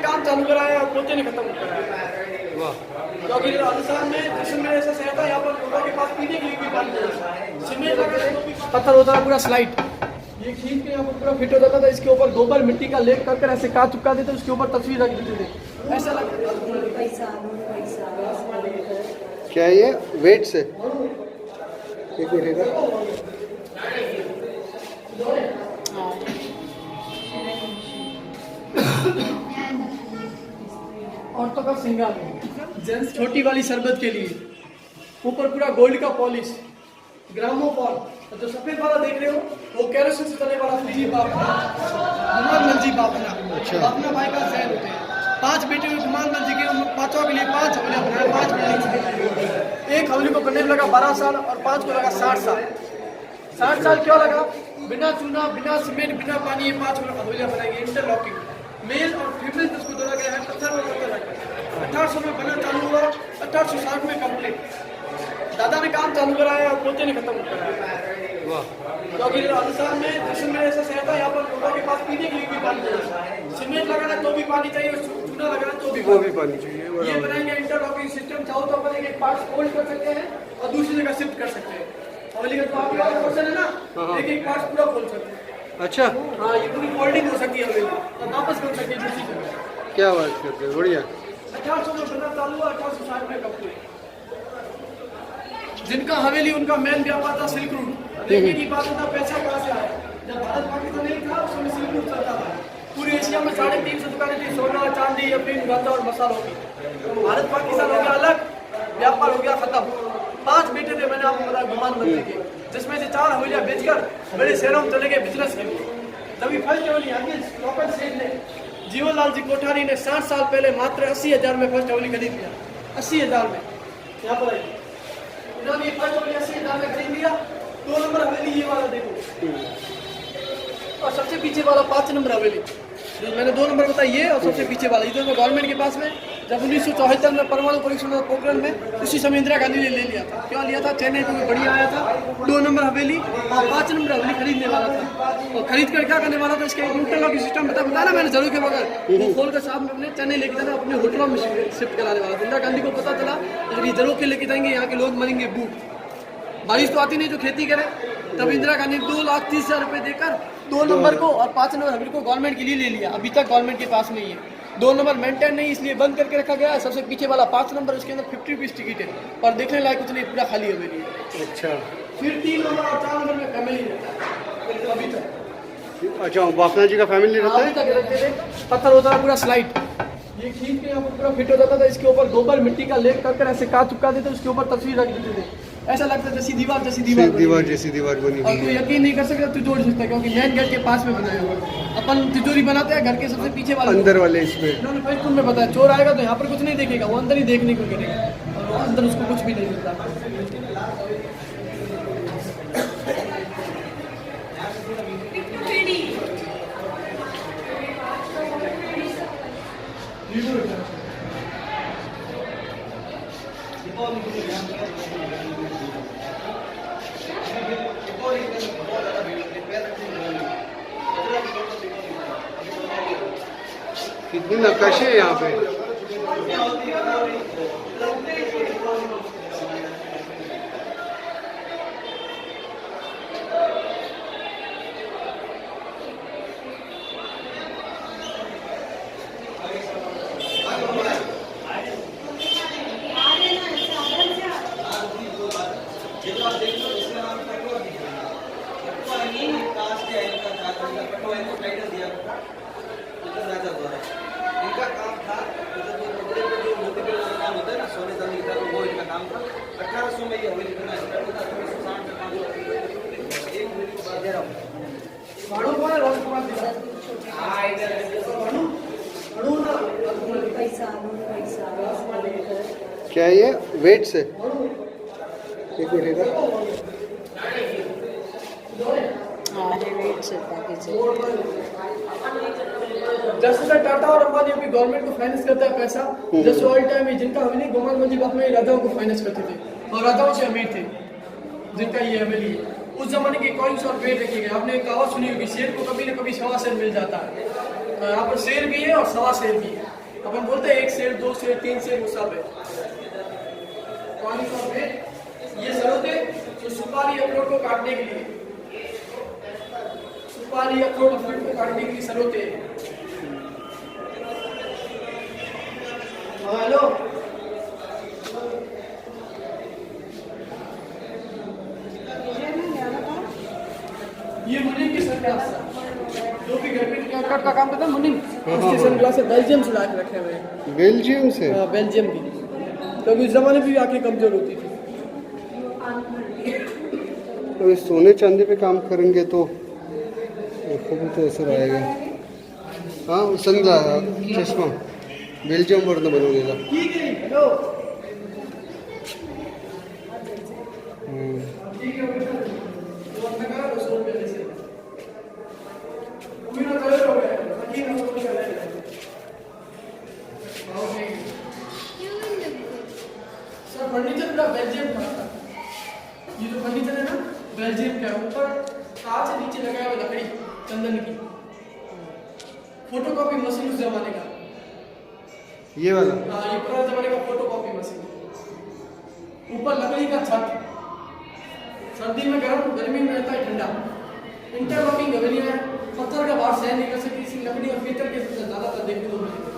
काम चालू कराया और पोते ने खत्म कराया। क्योंकि राजस्थान में जिसमें ऐसा शहर था, यहाँ पर लोगों के पास पीने के लिए भी पानी नहीं था। सीमेंट लगा तो भी पत्थर होता था पूरा स्लाइड, ये खींच के यहाँ पर पूरा फिट हो जाता था। इसके ऊपर गोबर मिट्टी का लेप कर ऐसे काट चिपका देते, उसके ऊपर तस्वीर रख देते थे। ऐसा लगता क्या ये वेट से एक उठेगा। औरतों का श्रृंगार, जेंट्स छोटी वाली शरबत के लिए, ऊपर पूरा गोल्ड का पॉलिश, ग्रामोफोन। जो सफेद वाला देख रहे हो वो केरोसिन से चलने वाला फ्रिज बापना, गुमान मंजी बापना। अच्छा। बापना भाई का शहर होते हैं। 5 बेटे हुए गुमान मंजी के, उन पांचों के लिए 5 हवेलियां बनाए, 5 बिल्डिंग। एक हवेली को बनने में लगा 12 साल और 5 को लगा 60 साल। 60 साल क्यों लगा? बिना चूना, बिना सीमेंट, बिना पानी, ये 5 हवेलियां बनाएंगे इंटरलॉकिंग। मेल और फीमेल जिसको जोड़ा गया है पत्थर में पत्थर रखा। 1800 में बना चालू हुआ, 1860 में कंप्लीट। दादा ने काम चालू कराया और पोते ने खत्म कराया। क्योंकि राजस्थान में जिसमें ऐसा शहर था, यहाँ पर लोगों के पास पीने के लिए भी पानी नहीं था। सीमेंट लगाना तो भी पानी चाहिए, चूना लगाना तो भी पानी चाहिए। ये बनाएंगे इंटरलॉकिंग सिस्टम। चाहो तो अपन एक पार्ट फोल्ड कर सकते हैं और दूसरी जगह शिफ्ट कर सकते हैं। हवेली का जो आपके वाला पोर्शन है ना, एक पार्ट पूरा खोल सकते हैं। अच्छा, हाँ, ये पूरी फोल्डिंग हो सकती है हवेली और वापस कर सकते हैं दूसरी जगह। क्या बात करते हैं, बढ़िया। 1800 में बना चालू हुआ, 1860 में कंप्लीट। जिनका हवेली उनका मेन व्यापार था सिल्क रूट। देखने की बात होता, पैसा कहाँ से आया? जब भारत पाकिस्तान नहीं था, उसमें सिल्क रूट चलता था। पूरी एशिया में 350 दुकानें थी, सोना, चांदी, अफीम, गांजा और मसालों की। भारत पाकिस्तान हो गया अलग, व्यापार हो गया खत्म। 5 बेटे थे, मैंने आपको बताया गुमान मंत्री के, जिसमें से 4 हवेलियां बेचकर बड़े शहरों में चले गए बिजनेस के लिए। तभी फर्स्ट हवेली लोकल सेठ ने, जीवनलाल जी कोठारी ने 60 साल पहले मात्र 80,000 में फर्स्ट हवेली खरीद लिया। 80,000 में। यहाँ पर इन्होंने फर्स्ट हवेली 80,000 में खरीद लिया। 2 नंबर हवेली ये वाला देखो, और सबसे पीछे वाला 5 नंबर हवेली। जो मैंने 2 नंबर बताया ये, और सबसे पीछे वाला इधर में गवर्नमेंट के पास में। जब 1974 में परमाणु परीक्षण पोखरण में, उसी समय इंदिरा गांधी ने ले लिया था। क्या लिया था? चेन्नई में बढ़िया आया था। 2 नंबर हवेली और 5 नंबर हवेली खरीदने वाला था। और खरीद कर क्या करने वाला था? इसके इंटरलॉकिंग सिस्टम बताया ना मैंने, जरूर के बगैर वो खोल कर साहब में अपने चेन्नई लेके जाना, अपने होटलों में शिफ्ट कराने वाला था। इंदिरा गांधी को पता चला अगर ये जरूर के लेके जाएंगे, यहाँ के लोग मरेंगे भूख, बारिश तो आती नहीं जो खेती करे। तब इंदिरा गांधी 2,30,000 रुपए देकर 2 नंबर को और 5 नंबर हवेली को गवर्नमेंट के लिए ले लिया। अभी तक गवर्नमेंट के पास में ही है। 2 नंबर मेंटेन नहीं, इसलिए बंद करके रखा गया है। सबसे पीछे वाला 5 नंबर, उसके अंदर 50 रुपीज टिकट है और देखने लायक कुछ नहीं, पूरा खाली हवेली है। अच्छा, फिर 3 नंबर और 4 नंबर में फैमिली रहता है अभी तक। अच्छा, बापना जी का फैमिली रहता अभी है। तक रखते थे। पत्थर होता था पूरा स्लाइड, ये खींच के यहाँ पर पूरा फिट हो जाता था। इसके ऊपर गोबर मिट्टी का लेप कर ऐसे काट चिपका देते, उसके ऊपर तस्वीर रख देते थे। ऐसा लगता है जैसी दीवार जैसी दीवार बनी और तू यकीन नहीं कर सकता, तू जोड़ सकता है, क्योंकि मेन गेट के पास में बनाया हुआ। अपन तिजोरी बनाते हैं घर के सबसे पीछे वाले अंदर वाले इसमें। इन्होंने फर्स्ट रूम में बताया, चोर आएगा तो यहाँ पर कुछ नहीं देखेगा, वो अंदर ही देखने को करेगा और वो अंदर उसको कुछ भी नहीं मिलता। कितनी नक्काशी है यहाँ पे। इनका काम था, कपड़े पे जो मोती का काम होता है ना, सोने चांदी का, वो इनका काम था। 1800 में ये हवेली बना स्टार्ट हुआ था। 1960 में काम हुआ। एक हवेली को बता दे रहा हूँ। भाड़ू कौन है? राजकुमार जी। हाँ, इधर भाड़ू ना, पैसा। क्या ये वेट से एक उठेगा। जैसे टाटा और अंबानी अपनी गवर्नमेंट को फाइनेंस करता है पैसा, जैसे ऑल टाइम में जिनका हवेली गुमान मंजी बाप में राजाओं को फाइनेंस करते थे और राजाओं से अमीर थे जिनका ये हवेली है। उस जमाने के कॉइन्स और पेड़ रखे गए। आपने एक कहावत सुनी होगी, शेर को कभी न कभी 1.25 सेर मिल जाता है। यहाँ पर शेर भी है और सवा शेर भी है। अपन बोलते हैं 1 शेर 2 शेर 3 शेर वो सब है। पानी सब है। ये सरोते जो सुपारी अखरोट को काटने के लिए, सुपारी अखरोट को काटने के लिए सरोते हैं। हेलो, ये मुनीम की सनग्लास जो कि घर में कट का काम करता है। मुनीम इसकी सनग्लास बेल्जियम से ला के रखे हुए हैं। बेल्जियम से? हाँ, बेल्जियम की, क्योंकि उस जमाने में भी आंखें कमजोर होती थी। तो इस सोने चांदी पे काम करेंगे तो खूब तो असर आएगा। हाँ, सनग्लास चष्मा बेल्जियम वरनं बनवलेला। ठीक है, हेलो ठीक है बेटा, तो अपना कहा 200 रुपये ले से पूरी ना कलर हो गया, बाकी ना कुछ कर ले। ओके सर, फर्नीचर पूरा बेल्जियम का था। ये जो फर्नीचर है ना बेल्जियम का, ऊपर कांच है, नीचे लगाया हुआ लकड़ी चंदन की, फोटोकॉपी मशीन उस जमाने का। ये वाला? हाँ, ये पुराने जमाने का फोटोकॉपी मशीन। ऊपर लकड़ी का छत, सर्दी में गर्म, गर्मी में रहता है ठंडा। इंटरलॉकिंग गलियां हैं, पत्थर का भार सहन नहीं कर सकती, इसी लकड़ी और पीतल के ज्यादातर देखने को मिलेगा।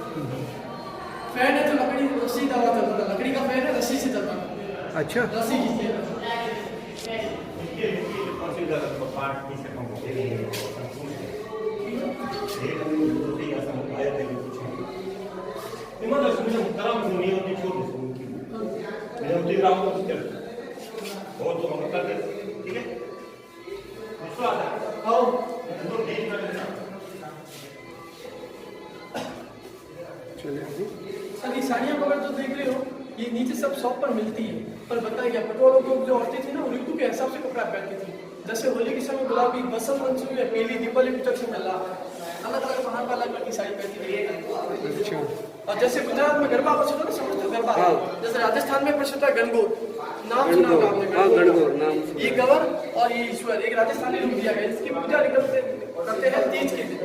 फैन है तो लकड़ी रस्सी का हवा चलता था, लकड़ी का फैन है रस्सी से चलता था। अच्छा, रस्सी खींचते हैं। सर ये साड़ियाँ वगैरह तो देख रहे हो, ये नीचे सब शॉप पर मिलती है, पर बताया क्या पटवालों को जो औरतें थी ना वो ऋतु के हिसाब से कपड़ा पहनती थी। जैसे होली के समय गुलाबी, बसंत पंचमी में पीली, दीपावली के चक्कर में लाल, अलग अलग वहाँ पर अलग की साड़ी पहनती थी। अच्छा। और जैसे गुजरात में गरबा प्रसिद्ध है ना, समझते गरबा, जैसे राजस्थान में प्रसिद्ध है गणगौर, नाम सुना होगा आपने? गणगौर नाम। ये गवर और ये ईश्वर एक राजस्थानी रूप दिया गया, इसकी पूजा करते हैं तीज के दिन।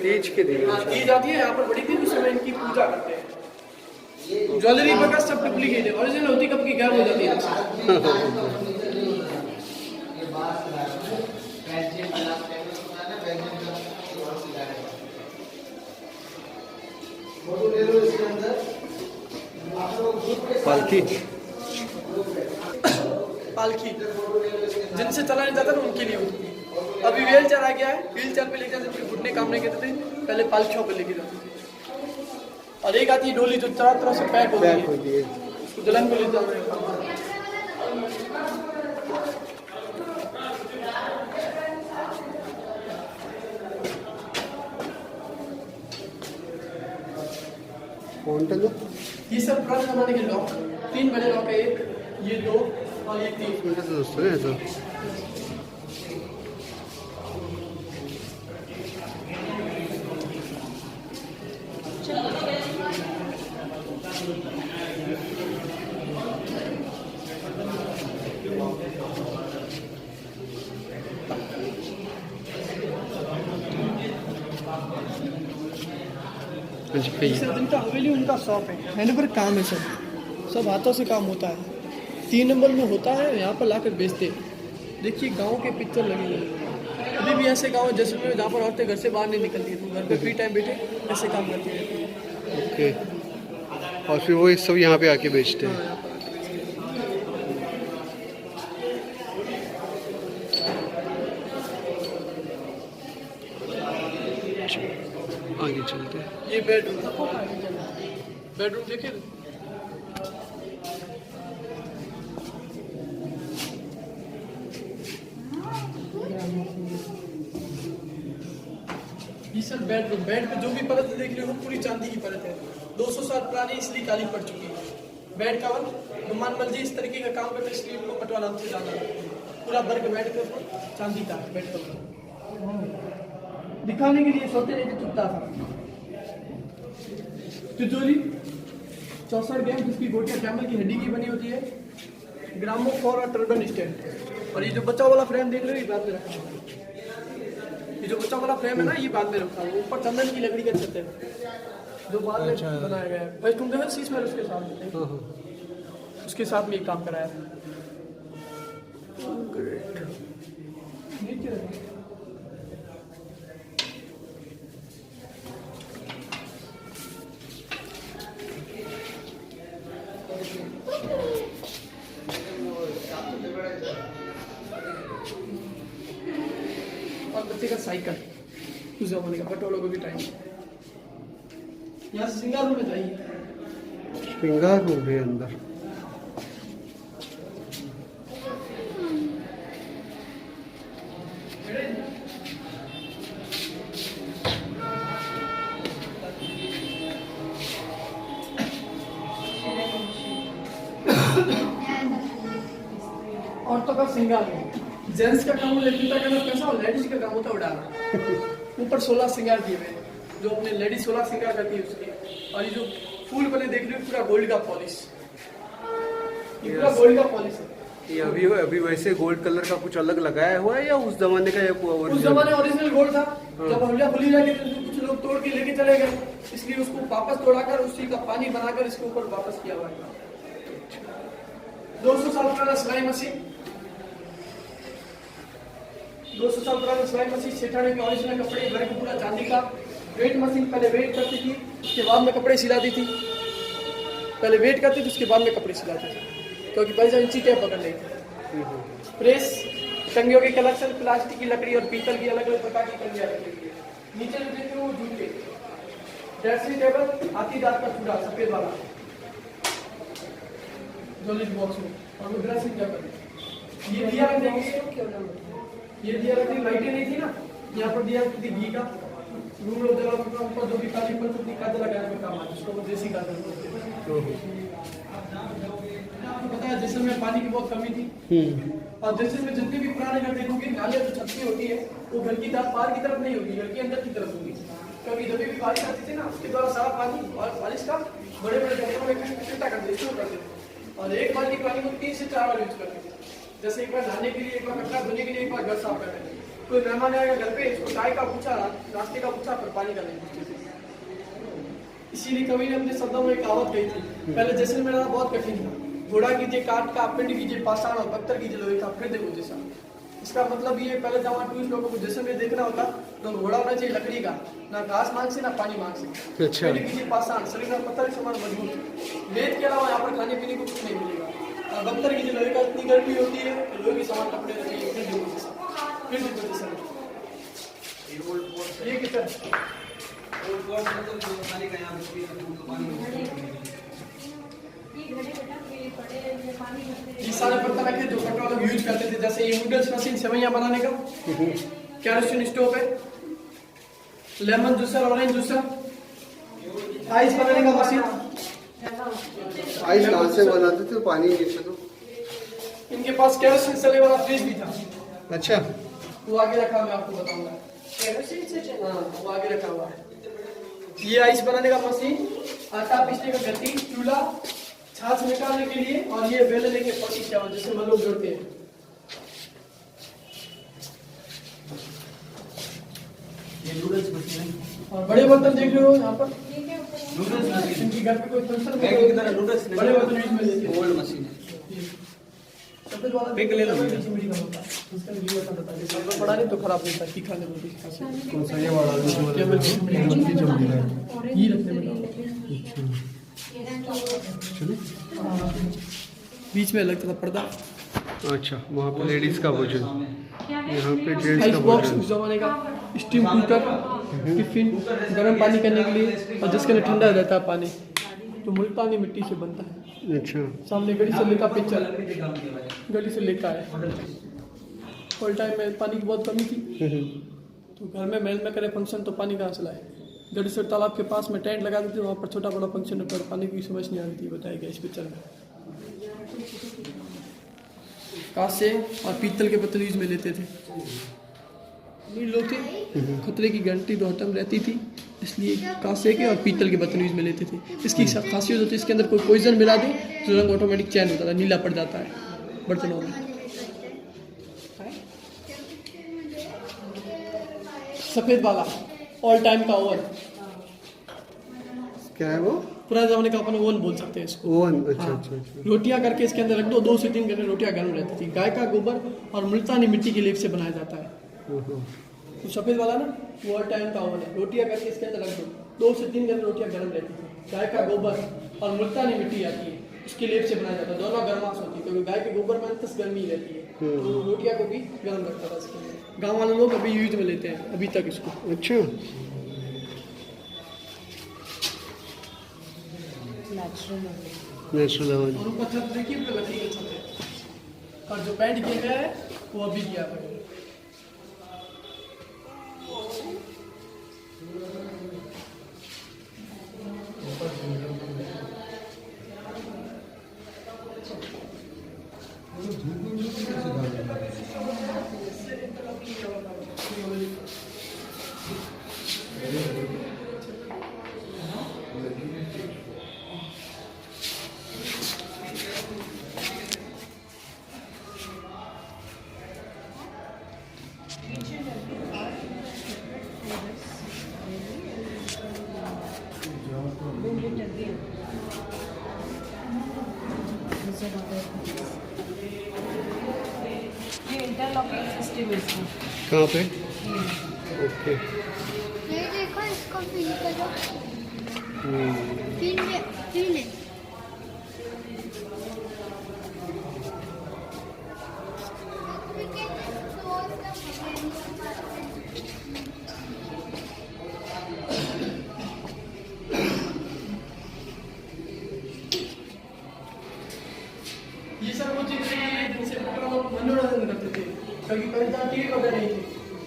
तीज के दिन तीज आती है यहाँ पर बड़ी दिन, उस समय इनकी पूजा करते हैं। ज्वेलरी वगैरह सब डुप्लीकेट है, ओरिजिनल होती कब की गायब हो जाती है। पालकी? पालकी जिनसे चला नहीं जाता ना उनके लिए होती है। अभी व्हील चेयर आ गया है, व्हील चेयर पे लेके जाते थे, घुटने काम नहीं करते थे, पहले पालकियों पे लेके जाते थे। और एक आती है डोली जो तरह तरह से पैक होती है, उसको दुल्हन को ले जाते हैं। कौन? ये सब पुराने जमाने के लॉक, 3 बड़े लॉक है, एक ये 2 और ये 3। दोस्तों है तो जिनका हवेली उनका शॉप है, हैंडवर्क काम है, सब हाथों से काम होता है। 3 नंबर में होता है, यहाँ पर लाकर बेचते हैं। देखिए गांव के पिक्चर लगे हुए, अभी भी ऐसे गांव जैसे में जहाँ पर औरतें घर से बाहर नहीं निकलती, तो घर पे फ्री टाइम बैठे ऐसे काम करती है। ओके, और फिर वो सब यहाँ पे आके बेचते हैं। आगे चलते हैं। ये बेडरूम, बेडरूम देखिए, ये सब बेडरूम, बेड पे जो भी परत देख रहे हो पूरी चांदी की परत है, 200 साल पुरानी, इसलिए काली पड़ चुकी है। बेड कवर गुमान मल जी इस तरीके का काम करते, इसलिए उनको पटवा नाम से जाना है। पूरा वर्ग बेड के ऊपर चांदी का बेड कवर दिखाने के लिए सोते नहीं चुपता था। तिजोरी 64 गेम जिसकी गोटियां कैमल की हड्डी की बनी होती है, ग्रामोफोन और टर्बन स्टैंड। और ये जो बच्चा वाला फ्रेम देख रहे हो ये बाद में रखा है। ये जो बच्चा वाला फ्रेम है ना, ये बाद में रखा है। ऊपर चंदन की लकड़ी का छत है जो बाद में बनाया गया है। भाई तुम देखो शीश में उसके साथ में, हाँ हाँ उसके साथ में ये काम कराया है। नीचे रखो। और बच्चे का साइकिल उस जमाने का, पटोलों को भी टाइम। यहाँ से सिंगार में जाइए। श्रृंगार हो गए अंदर। औरतों का श्रृंगार है। जेंट्स का काम जूता करना कैसा हो, लेडीज का काम होता है उड़ाना। ऊपर 16 श्रृंगार किए हुए हैं, जो अपने लेडीज 16 श्रृंगार करती है उसके। और ये जो फूल बने देख रहे हो, पूरा गोल्ड का पॉलिश, ये पूरा गोल्ड का पॉलिश है। ये अभी वैसे गोल्ड कलर का कुछ अलग लगाया हुआ है या उस जमाने का? उस जमाने ओरिजिनल गोल्ड था। जब हल्ला खुली जाके तो कुछ लोग तोड़ के लेके चले गए, इसलिए उसको वापस तोड़ाकर उसी का पानी बनाकर इसके ऊपर वापस किया हुआ है। 200 साल पुराना सिलाई मशीन, 200 साल पुराना सिलाई मशीन, सेठानी के ओरिजिनल कपड़े, वर्क पूरा चांदी का। वेट मशीन पहले वेट करती थी, उसके बाद में कपड़े सिलाती थी। पहले वेट करती थी, उसके बाद में कपड़े सिलाती थी, क्योंकि भाई इंची टेप पकड़ रही थी। प्रेस, टंगियों के कलेक्शन, प्लास्टिक की लकड़ी और पीतल की अलग अलग प्रकार की कंगियां रखी हुई है। नीचे जो देखते हो जूते, ड्रेसिंग टेबल, हाथी दांत का चूड़ा सफेद वाला, ज्वेलरी बॉक्स में, और वो ड्रेसिंग टेबल। ये दिया रख देंगे, ये दिया रख दी, लाइटें नहीं थी ना, यहाँ पर दिया थी घी का। रूम लोग जला ऊपर जो भी काली पर थी काजल लगाने में काम आता है, उसको वो देसी काजल बोलते हैं। आपको पता है जैसलमेर में पानी की बहुत कमी थी, और जैसलमेर में जितने भी पुराने घर देखोगे, नाले जो छत की होती है वो घर की तरफ, बाहर की तरफ नहीं होगी, घर के अंदर की तरफ होगी। क्योंकि जब भी बारिश आती थी ना, उसके द्वारा सारा पानी और बारिश का बड़े बड़े जगहों में इकट्ठा कर देते थे। और एक बाल्टी पानी को 3 से 4 बार यूज करते थे। जैसे एक बार नहाने के लिए, एक बार कपड़ा धोने के लिए, एक बार घर साफ करने के लिए। कोई मेहमान आएगा घर पे, इसको चाय का पूछा, नाश्ते का पूछा, पर पानी का नहीं पूछते थे। इसीलिए कवि ने अपने शब्दों में एक कहावत कही थी, पहले जैसलमेर आना बहुत कठिन था। घोड़ा कीजिए काठ का, पिंड कीजिए पाषाण, और पत्थर कीजिए लोहे का, फिर देखो जैसा। इसका मतलब ये, पहले जब वहाँ टूरिस्ट लोगों को जैसलमेर देखना होता तो घोड़ा होना चाहिए लकड़ी का, ना घास मांग से ना पानी मांग से। अच्छा। पिंड कीजिए पाषाण, शरीर में पत्थर के समान मजबूत। वेद के अलावा यहाँ पर खाने पीने को कुछ नहीं मिलेगा। और पत्थर कीजिए लोहे का, इतनी गर्मी होती है कि लोहे के समान कपड़े चाहिए, फिर देखो जैसा, फिर देखो जैसा। ये किचन, ये सारे बर्तन रखे जो कटवा लोग यूज करते थे। जैसे ये नूडल्स मशीन, सेवैयां बनाने का, कैरोसिन स्टोव है, lemon juicer, orange juicer, ice बनाने का मशीन। आइस कहाँ से बनाते थे? पानी नीचे तो। इनके पास कैरोसिन चले वाला फ्रिज भी था। अच्छा, वो आगे रखा, मैं आपको बताऊंगा। कैरोसिन से चला, हाँ वो आगे रखा हुआ है। ये आइस बनाने का मशीन, आटा पीसने का गति, चूल्हा, छाछ निकालने के लिए, और ये बेलने के पट्टी चावल जिससे हम लोग जोड़ते हैं। ये नूडल्स मशीन है। और बड़े बर्तन देख रहे हो यहाँ पर, नूडल्स मशीन, इनकी घर पे कोई फंक्शन बैग की तरह नूडल्स बड़े बर्तन यूज में लेते हैं। गोल्ड मशीन है। सफेद वाला पिक ले लो। मीठी मीठी का होता है, उसका रिव्यू ऐसा बताते हैं। सब बड़ा नहीं तो खराब नहीं था, तीखा नहीं होती। कौन सा ये वाला? केवल ये रखने में बीच में लगता था पर्दा। अच्छा, वहाँ पे लेडीज का भोजन, यहाँ पे जेंट्स आइस का बॉक्स भोजन। उस जमाने का, स्टीम कुकर, टिफिन, गर्म पानी करने के लिए, और जिसके लिए ठंडा रहता है पानी, तो मुल्तानी मिट्टी से बनता है। अच्छा, सामने गली से लेकर पिक्चर, गली से लेकर है। फुल टाइम में पानी की बहुत कमी थी, तो घर में महल में करे फंक्शन तो पानी कहाँ से लाए। गढ़ी से तालाब के पास में टेंट लगा देते, वहाँ पर छोटा बड़ा फंक्शन होता है, पानी की समझ नहीं आती थी, बताया गया इस पिक्चर में। कांसे और पीतल के बर्तन यूज में लेते थे। नील लोग थे, खतरे की गारंटी तो हरदम रहती थी, इसलिए कांसे के और पीतल के बर्तन यूज में लेते थे। इसकी खासियत होती है, इसके अंदर कोई पॉइजन मिला दे तो रंग ऑटोमेटिक चेंज होता था, नीला पड़ जाता है बर्तनों में। सफेद वाला ऑल टाइम का ओवन। क्या है वो? पुराने जमाने का अपन ओवन बोल सकते हैं इसको। ओवन, अच्छा हाँ। अच्छा अच्छा। रोटियां करके इसके अंदर रख दो, 2 से 3 घंटे रोटियां गर्म रहती थी। गाय का गोबर और मुल्तानी मिट्टी की लेप से बनाया जाता है। तो सफेद वाला ना वो ऑल टाइम का ओवन है। रोटियां करके इसके अंदर रख दो, 2 से 3 घंटे रोटियां गर्म रहती थी। गाय का गोबर और मुल्तानी मिट्टी आती है, उसकी लेप से बनाया जाता है। दोनों गर्माश होती है क्योंकि गाय के गोबर में अंतस गर्मी रहती है, तो रोटियां को भी गर्म रखता था इसके अंदर। गाँव वाले लोग अभी यूज में लेते हैं अभी तक इसको। अच्छा, नेचुरल ओवन। और ऊपर छत देखिए, पूरा लकड़ी की छत है। और जो पेंट किया गया है वो अभी किया है। ये इंटरलॉकिंग सिस्टम है इसका। कहाँ पे? ओके। ये देखो, इसको फील करो। फील है। ये सब वो चीजें हैं जिनसे लोग मनोरंजन करते थे, क्योंकि पहले तो टीवी वगैरह नहीं थी।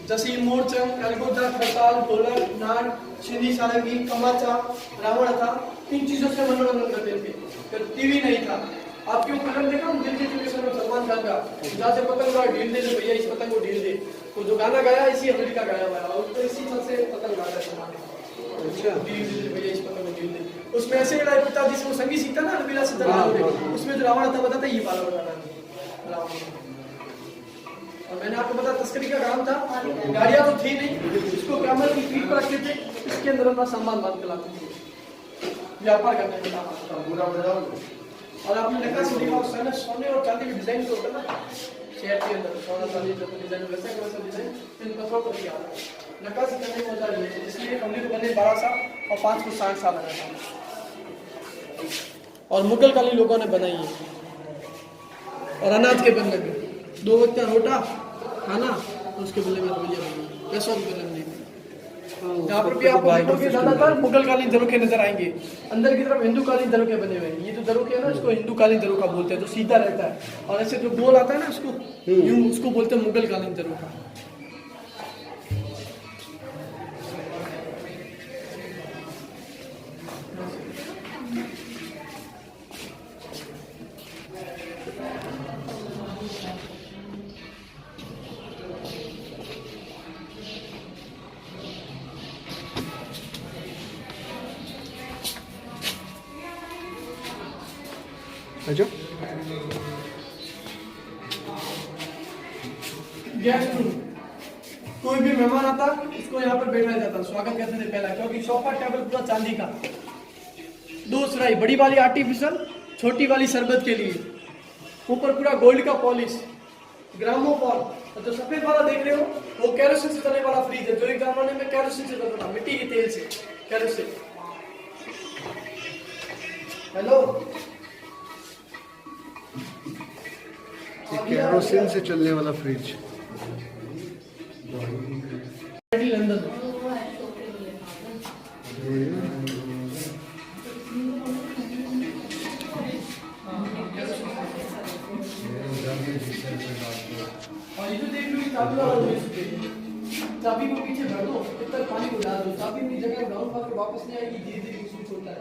जैसे ये मोरचंग, अलगोजा, खरताल, ढोलक, नाट, सिंधी सारंगी, कमाचा, रावण था, इन चीजों से मनोरंजन करते थे। फिर टीवी नहीं था। आपके वो फिल्म देखा दिल के चुके समय सलमान खान का, जहाँ से पतंग उड़ा ढील दे भैया इस पतंग को ढील दे, तो जो गाना गाया इसी हवेली का गाया हुआ है, और तो इसी छत से पतंग गाता है सलमान। अच्छा, ढील दे भैया इस पतंग को ढील दे। उसमें ऐसे लड़ाई पिताजी से वो संगीत सीखता ना अलबेला सीताराम, उसमें जो रावण था बताता ये बाला बजाना रावण। और मैंने आपको बताया तस्करी का काम था, गाड़ियां तो थी नहीं, इसको ग्रामीण की पीठ पर रखते थे, इसके अंदर अपना सामान बांध के लाते थे, व्यापार करने का काम। और आपने नक्काशी देखा सोने और चांदी की डिजाइन तो होता ना शहर के अंदर, सोना चांदी का डिजाइन वैसा डिजाइन इन पत्थरों पर किया नक्काशी करने में मजा नहीं है। इसलिए मंदिर बने 12 साल और 5 को 60 साल लगा था। और मुगल कालीन लोगों ने बनाई है। और अनाज के बल्ले में 2 वक्त का रोटा खाना, और उसके बल्ले में भैया बनी, पैसों के बल्ले में नहीं। यहाँ पर भी आपको देखोगे ज्यादातर मुगल कालीन झरोखे नजर आएंगे। अंदर की तरफ हिंदू कालीन झरोखे बने हुए हैं। ये जो झरोखे है ना, इसको हिंदू कालीन झरोखा बोलते हैं, जो सीधा रहता है, और ऐसे जो गोल आता है ना उसको यूं, उसको बोलते हैं मुगल कालीन झरोखा। अच्छा, गेस्ट रूम, कोई भी मेहमान आता उसको यहाँ पर बैठाया जाता, स्वागत करते थे पहला, क्योंकि सोफा टेबल पूरा चांदी का, 2 सुराई, बड़ी वाली आर्टिफिशियल, छोटी वाली शरबत के लिए, ऊपर पूरा गोल्ड का पॉलिश, ग्रामोफोन। और जो सफेद वाला देख रहे हो वो कैरोसिन से चलने वाला फ्रिज है, जो एक जमाने में कैरोसिन से चलता था, मिट्टी के तेल से कैरोसिन। हेलो, केरोसिन से चलने वाला फ्रिज। लंदन और ये तो देख लो, चाबी वाला हो चुके हैं। चाबी को पीछे भर दो, इतना पानी को डाल दो, चाबी अपनी जगह ग्राउंड पर वापस नहीं आएगी, धीरे धीरे स्विच होता है।